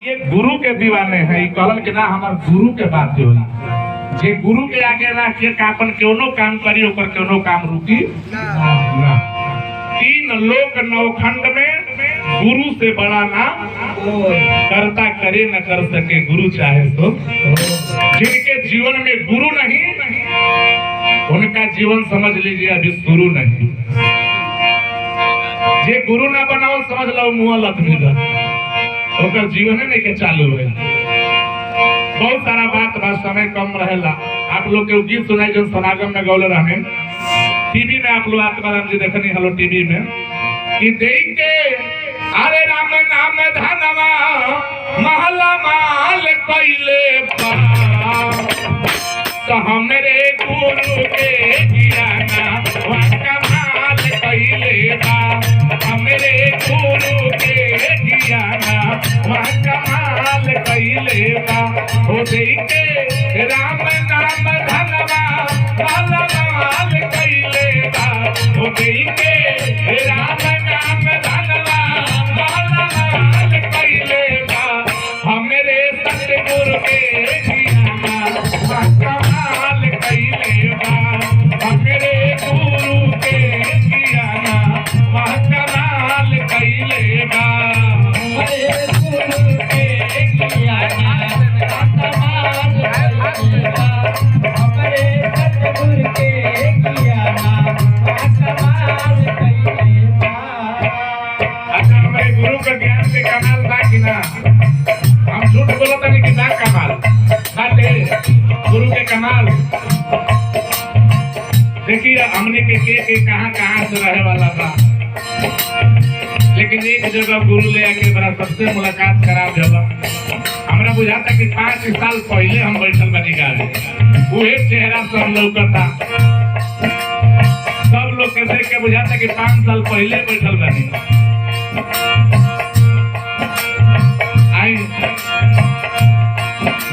ये गुरु के दीवाने हैं। कहल के ना हमार गुरु के बात हो, जे गुरु के आगे रख के अपन कोनो काम करी ओकर कोनो काम रुकी ना। तीन लोक नवखंड में गुरु से बड़ा ना करता करे न कर सके गुरु चाहे तो। जिनके जीवन में गुरु नहीं उनका जीवन समझ लीजिए अभी शुरू नहीं। जे गुरु ना बनाओ समझ लो मुँह लत ओकर जीवन नहीं के चालू है। बहुत सारा बात समय कम रहेला। आप लोग के गीत सुनाई जो समागम में गौले रहे टीवी में, आप लोग आत्माराम जी देखनी हलो टीवी में कि देख के अरे राम नाम धनवा महला माल कैले तो हमरे गुरु के गिराना कमाल कैले बा। हमरे गुरु के गिराना कमाल कैले बा। हो देखे राम नाम धनवा महला माल कैले बा। हो देखे राम नाम धनवा महला माल कैले बा। हमरे सतगुरु के गिराना कमाल कैले बा। हमरे गुरु के गिराना कमाल कैले बा। हमरे गुरु के गिराना कमाल कैले बा। हमरे सतगुरु के गिराना कमाल कैले बा। अच्छा, हमारे गुरु का ज्ञान से कमाल था कि ना? हम झूठ बोलते नहीं कि ना कमाल बाटे गुरु के कमाल। देखिए हमने के कहाँ से रहे वाला था, लेकिन एक जगह गुरु ले आके बड़ा सबसे मुलाकात खराब जगह। हमरा बुझाता कि 5 साल पहले हम बैठल बनी गाड़ी वही चेहरा सब लौकता। सब लोग के देख के बुझाता कि 5 साल पहले बैठल बनी। आई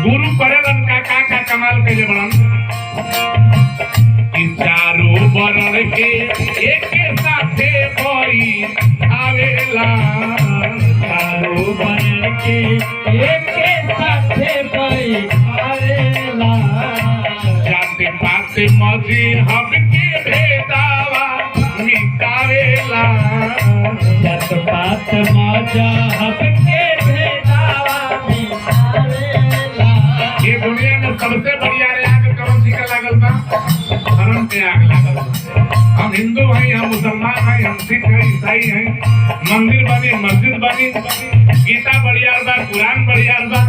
गुरु करेलन का कमाल के जे बड़न कि चारों बरन के एक साथे कोई आवेला। चारों बरन के एक साथे कोई आवेला। जाते पाते मजहब के भेदावा मिटावेला। जात पात मजहब के भेदावा मिटावेला। ये दुनिया में सबसे बढ़िया आग कौन सी का लागल बा? धर्म के आग लागल बा। हम हिंदू हैं, हम मुसलमान हैं, हम सिख हैं, ईसाई हैं, मंदिर बनी मस्जिद बनी, गीता बढ़िया बा, कुरान बढ़िया बा,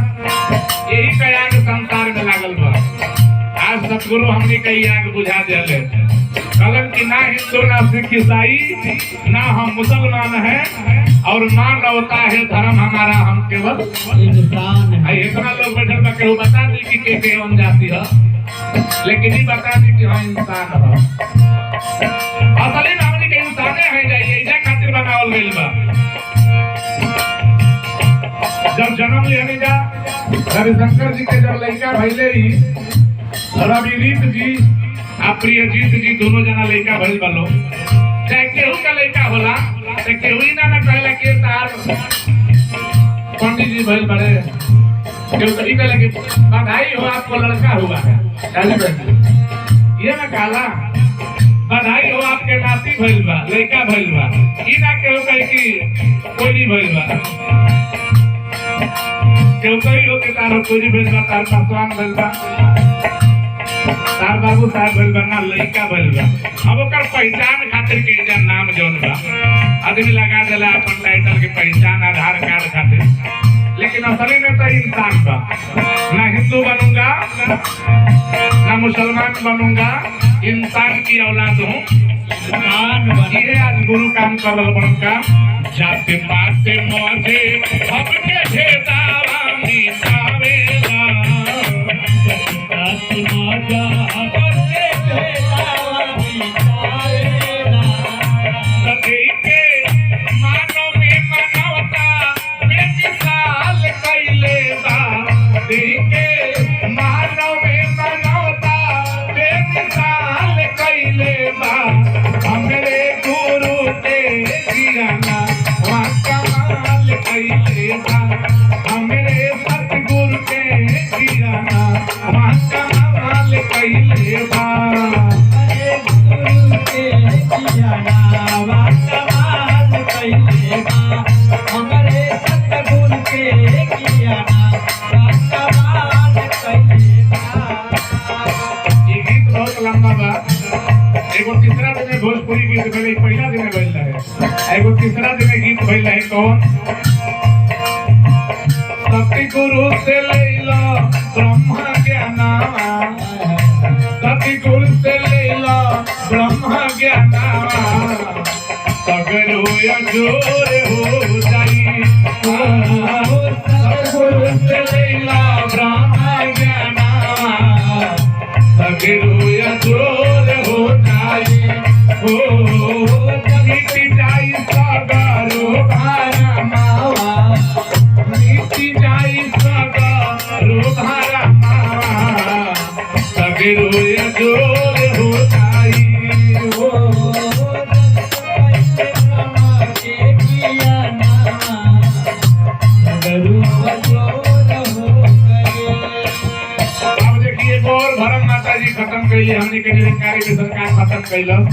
यही का आग संसार में लागल बा। आज सतगुरु हमने कई आग बुझा दिले। कलम की ना हिंदू ना सिख ईसाई ना हम मुसलमान हैं और मानवता है धर्म हमारा, हम केवल इंसान है। इतना लोग बैठल बा केहू बता दी कि के कौन जाति है, लेकिन ही बता दी कि हम इंसान है। असली में हमने के इंसाने हैं जाइए इजा खातिर बनावल गइल बा। जब जन्म लेने जा रविशंकर जी के जब लड़का भइले ही रविरीत जी आ प्रियजीत जी दोनों जना लड़का भइल बलो। चाहे केहू का लड़का होला तो केहू ही ना कहला के तार पंडित जी भइल बड़े, केहू कहीं कहला कि बधाई हो आपको लड़का हुआ है। ये ना कहला बधाई हो आपके नाती भइल बा, लड़का भइल बा। ई ना केहू कहे कि कोई नहीं भइल बा। केहू कही हो कि तार कोई भइल बा, तार पासवान भइल बा, तार बाबू साहब भइल बा, ना लड़का भइल बा। अब ओकर पहचान खातिर के जा नाम जौन बा आदमी लगा देला अपन टाइटल के पहचान आधार कार्ड खातिर, लेकिन असली में तो इंसान बा। ना हिंदू बनूंगा ना मुसलमान बनूंगा, इंसान की औलाद हूँ। ये आज गुरु काम कर रहा बनूंगा। जाते पाते मौजे सबके भेदावा मिटावेला। जाते मौजा सबके भेदावा मिटावेला। देखे मानव में मनवता बेमिसाल कैले बा। देखे मानव में मनवता बेमिसाल कैले बा। हमरे गुरु के गिराना कमाल कैले बा। ये गीत बहुत लंबा बा। एगो तीसरा दिन भोजपुरी गीत भले पहला दिन भइल रहे, एगो तीसरा दिन गीत भइल रहे कौन? सती गुरु से लैला ब्रह्म ज्ञाना, सती गुरु से लैला ब्रह्म ज्ञाना, सगरो अजोर हो जाई। सतगुरु से लैला ब्रह्म ज्ञाना, सगरो अजोर हो जाई। मिट जाई सगरो भारा मावा, मिट जाई सगरो भारा मावा, सगरो अजोर हो जाई। अब देखिए और भरम माता जी खत्म कइले, हमने के निरंकारी के सरकार खत्म कइलस।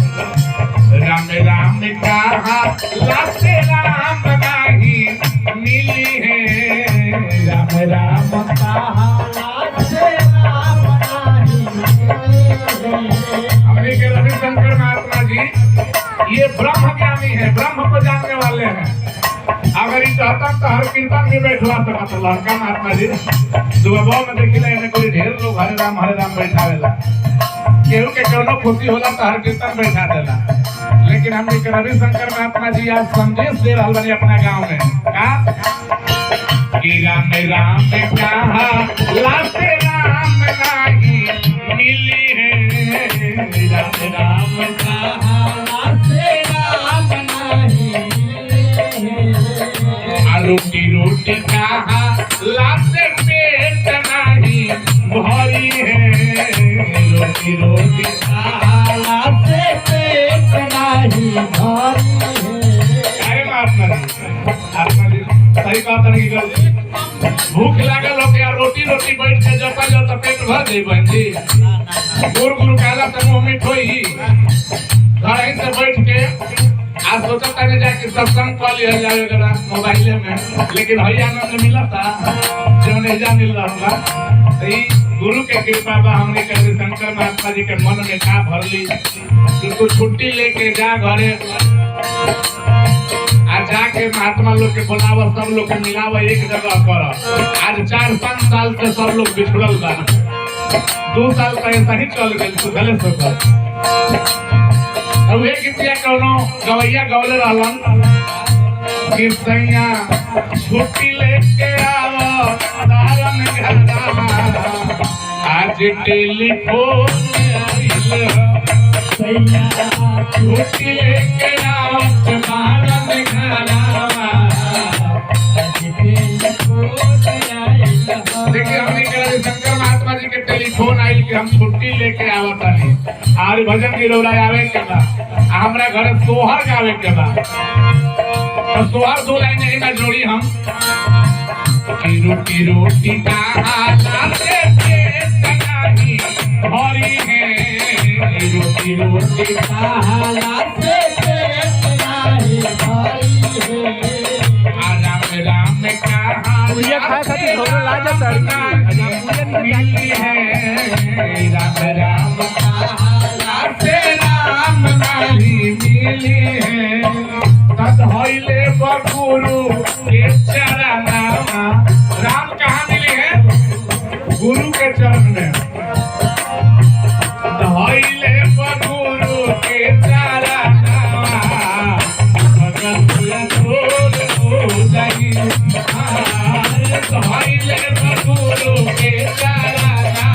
राम राम कहा लाते राम नाही मिली है, राम राम कहा लाते राम नाही मिली है। हमने के रविशंकर महात्मा जी ये ब्रह्म ज्ञानी है, ब्रह्म को जानने वाले हैं। अगर ये चाहता तो हर कीर्तन में बैठवा सकता तो लड़का महात्मा जी सुबह में देखिला इन्हें कोई ढेर लोग हरे राम बैठावेला, केहू के कोनो खुशी होला तो हर कीर्तन बैठा देला। लेकिन हमने के रविशंकर महात्मा जी आज संदेश दे रहल बानी अपना गांव में का कि राम राम कहा लाते राम नाही मिली है, राम राम कहा लाते राम नाही मिली। रोटी रोटी कहा लाते पेट नहीं भरी है, रोटी रोटी कहा लाते पेट नहीं भरी है। अरे महात्मा जी सही बात नहीं कर, भूख लागल हो गया रोटी रोटी बैठ के जपा जाओ तो पेट भर जाई बहन जी। गुरु गुरु कहला तो मुंह मीठ होई, घर ही से बैठ के आज सोचा था जाके सत्संग कॉल लिया जाए जरा मोबाइल में, लेकिन भैया आनंद मिला था जो नहीं जा मिल रहा होगा। गुरु के कृपा बा हमने के शंकर महात्मा जी के मन में का भर ली कि तू छुट्टी लेके जा घरे आ जाके महात्मा लोग के बुलावा, सब लोग के मिलावा, एक जगह कर। आज 4-5 साल से सब लोग बिछड़ल बा, 2 साल का ऐसा ही चल गए सुधले सोकर। अब एक गीतिया कौनो गवैया गौले रहलन कि सैया छुट्टी लेके आओ तारन घरवा, आज टेलीफोन आइल। सैया छुट्टी लेके आओ तारन घरवा, आज टेलीफोन आइल। देखिए हमने कहा शंकर महात्मा जी के टेलीफोन आइल कि हम छुट्टी लेके आवत नहीं और भजन गिरौरा आवे के बा, हमरा घर सोहर गावे के बा। तो सोहर 2 लाइन यही में जोड़ी हम कि रोटी रोटी कहा लाते पेट नहीं भरी है, रोटी रोटी कहा लाते पेट नहीं भरी है। राम राम कहा पूजा खाए खातिर थोड़ा ला जा मिली है, राम राम कहा राम नाही मिली है। तद होइले बगुरु के चरनामा, राम कहाँ मिली है? गुरु के चरण में। तद होइले बगुरु के चरनामा, भगत अजोर हो जाई। तद होइले बगुरु के चरनामा,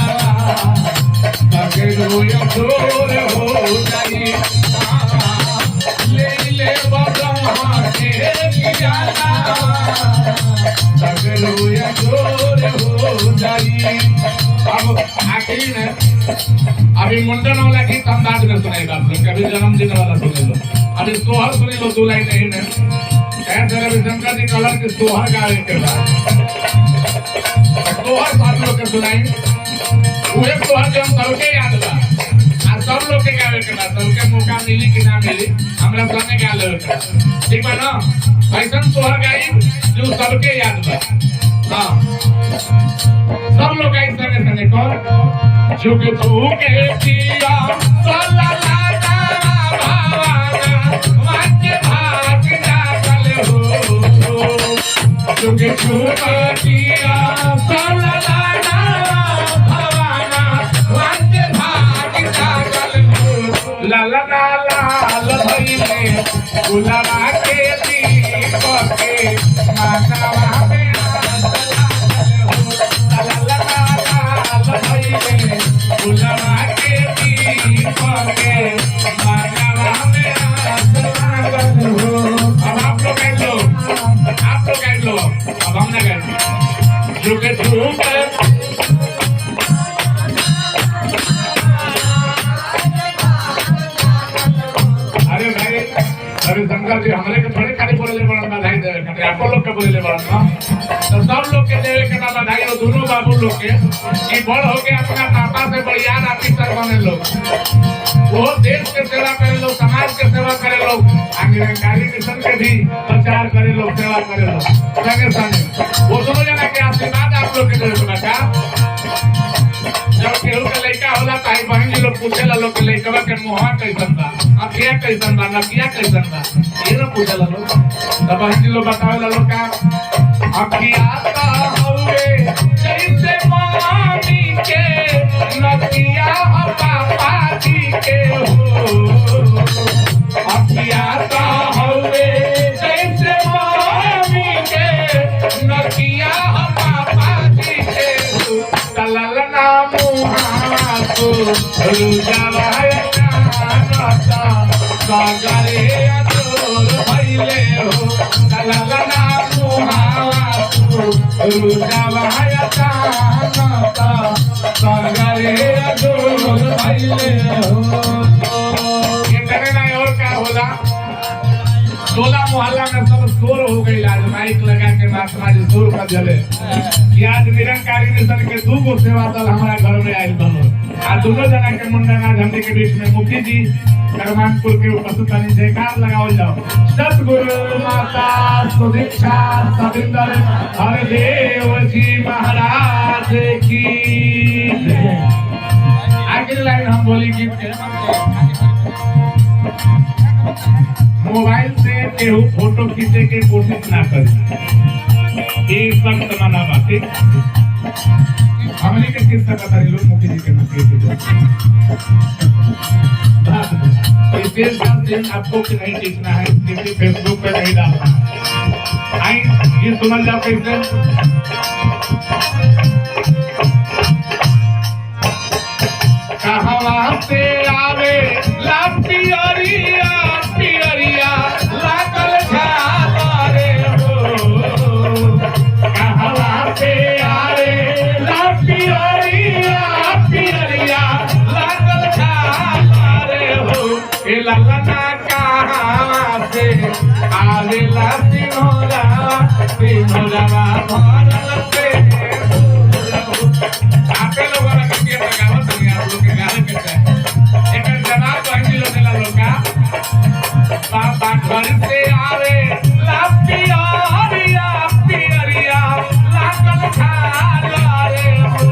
सगरो अजोर हो जाई। ले ब्रह्मा के ज्ञाना, सगरो अजोर हो जाई। अब आखिरी में अभी मुंडन वाला गीत हम बाद में सुनेगा आप लोग, कभी जन्मदिन वाला सुने लो, अभी सोहर सुने लो 2 लाइन नहीं में। ऐसे रविशंकर जी कलर के सोहर गावे के बाद सोहर आप लोग के सुनाई, उहे सोहर जो हम सबके याद बा, सब लोग के गावे के बाद सबके मौका मिली कि ना मिली हमरा सबने गा लेवे के, ठीक बा ना? ऐसा सोहर गाई जो सबके याद बा। हाँ सब लोग आई संगे संगे कौन झुक झुके पिया सोला लागा भावाना वाके भाग जागल हो झुक झुके पिया सोला लागा भावाना वाके भाग जागल हो लाला लाल भइले गुलाबा के दीप के मानवा में गुलाबा के दीप के मानवा में आसमान हो। अब आप लोग कह लो अब हम ना कहें झुक झुक अरे शंकर जी हमरे के थोड़े खाली बोले बड़ा बधाई देवे के आप लोग के बोले बड़ा ना तो सब लोग के देवे के ना बधाई और दोनों बाबू लोग के कि बड़ हो के अपना पापा से बढ़िया ऑफिसर बने लोग वो देश के सेवा करे लोग समाज के सेवा करे लोग अंग्रेजी मिशन के भी प्रचार करे लोग सेवा करे लोग संगे संगे वो दोनों जना के आशीर्वाद आप लोग के देवे के बेटा जब केहू के लड़का होला ताई बहन जी लोग पूछेला लोग के लड़का के मुंह कैसन बा अखिया कैसन बा नकिया कैसन बा ये ना पूछेला लोग तब बहन जी लोग बतावेला लोग का अखिया का हवे जैसे मामी के नकिया पापा जी के हो अखिया का हवे जैसे मामी के नकिया पापा जी के हो ललना मुहा को रुजावाय कानता सागरे अतोर भइले हो ललना मुहा को रुजावाय कानता सागरे अतोर भइले हो। ये करे ना और क्या होला टोला मोहल्ला में सब शोर हो गई आज माइक लगा के महात्मा जी शोर कर दिले कि आज निरंकारी मिशन के दू गो सेवा दल हमारा घर में आयल बनो आ दोनों जना के मुंडन आज हमने के बीच में मुखी जी करमानपुर के उपस्थित बनी जयकार लगाओ जाओ सतगुरु माता सुदीक्षा सविंदर हरदेव जी महाराज की आखिरी लाइन हम बोली कि मोबाइल से केहू फोटो खींचे के कोशिश ना करी ये सख्त मना बात हमने के किस तरह करी लोग मुखी जी के नके इस देश का दिन आपको कि नहीं खींचना है किसी फेसबुक पे नहीं डालना है आई ये सुन जाओ कैसे कहां से आवे ला पियरिया पियरिया लागल झारे हो कहां से आवे ला पियरिया पियरिया लागल झारे हो ए ललना कहां से आवे ला सिनोरा सिनोरा भरल पे आपे लोगों ने किया लगावत दुनिया लोग के गाने के एक जवाब बहनी लोग ला लोका बाबा घर से आवे ला पियरिया पियरिया लागल झारे हो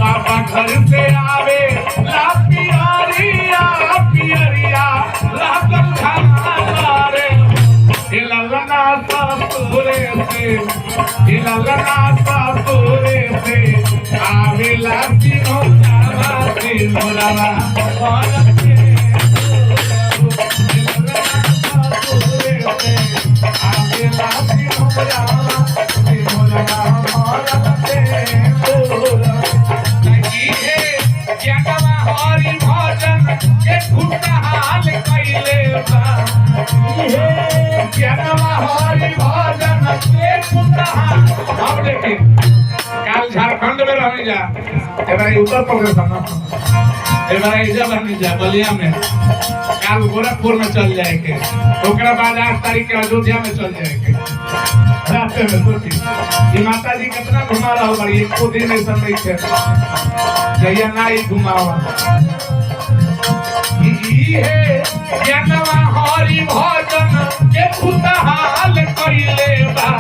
बाबा घर से आवे ला पियरिया पियरिया लागल झारे ए ललना ससुरे से ए ललना ससुरे से आवेला सिनोरा सिनोरा भरल पे आवेला सिनोरा सिनोरा भरल पे है जगवा हरि भजन के खुशहाल कइले बा ये जगवा हरि भजन के खुशहाल अब देखिए काल झारखंड में रह जा एबार उत्तर प्रदेश में एबार इजा बन जा बलिया में काल गोरखपुर में चल जाए के ओकरा बाद 8 तारीख के अयोध्या में चल जाए के रास्ते में सोची ये माता जी कितना घुमा रहा बड़ी एक दिन ऐसा नहीं थे जैया ना ही घुमावा है जनवा हरि भजन के खुशहाल कइले बा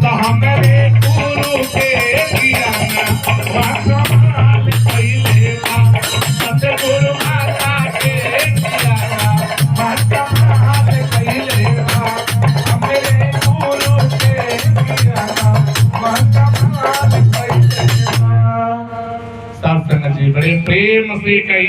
तो हमरे गुरु प्रेम से कही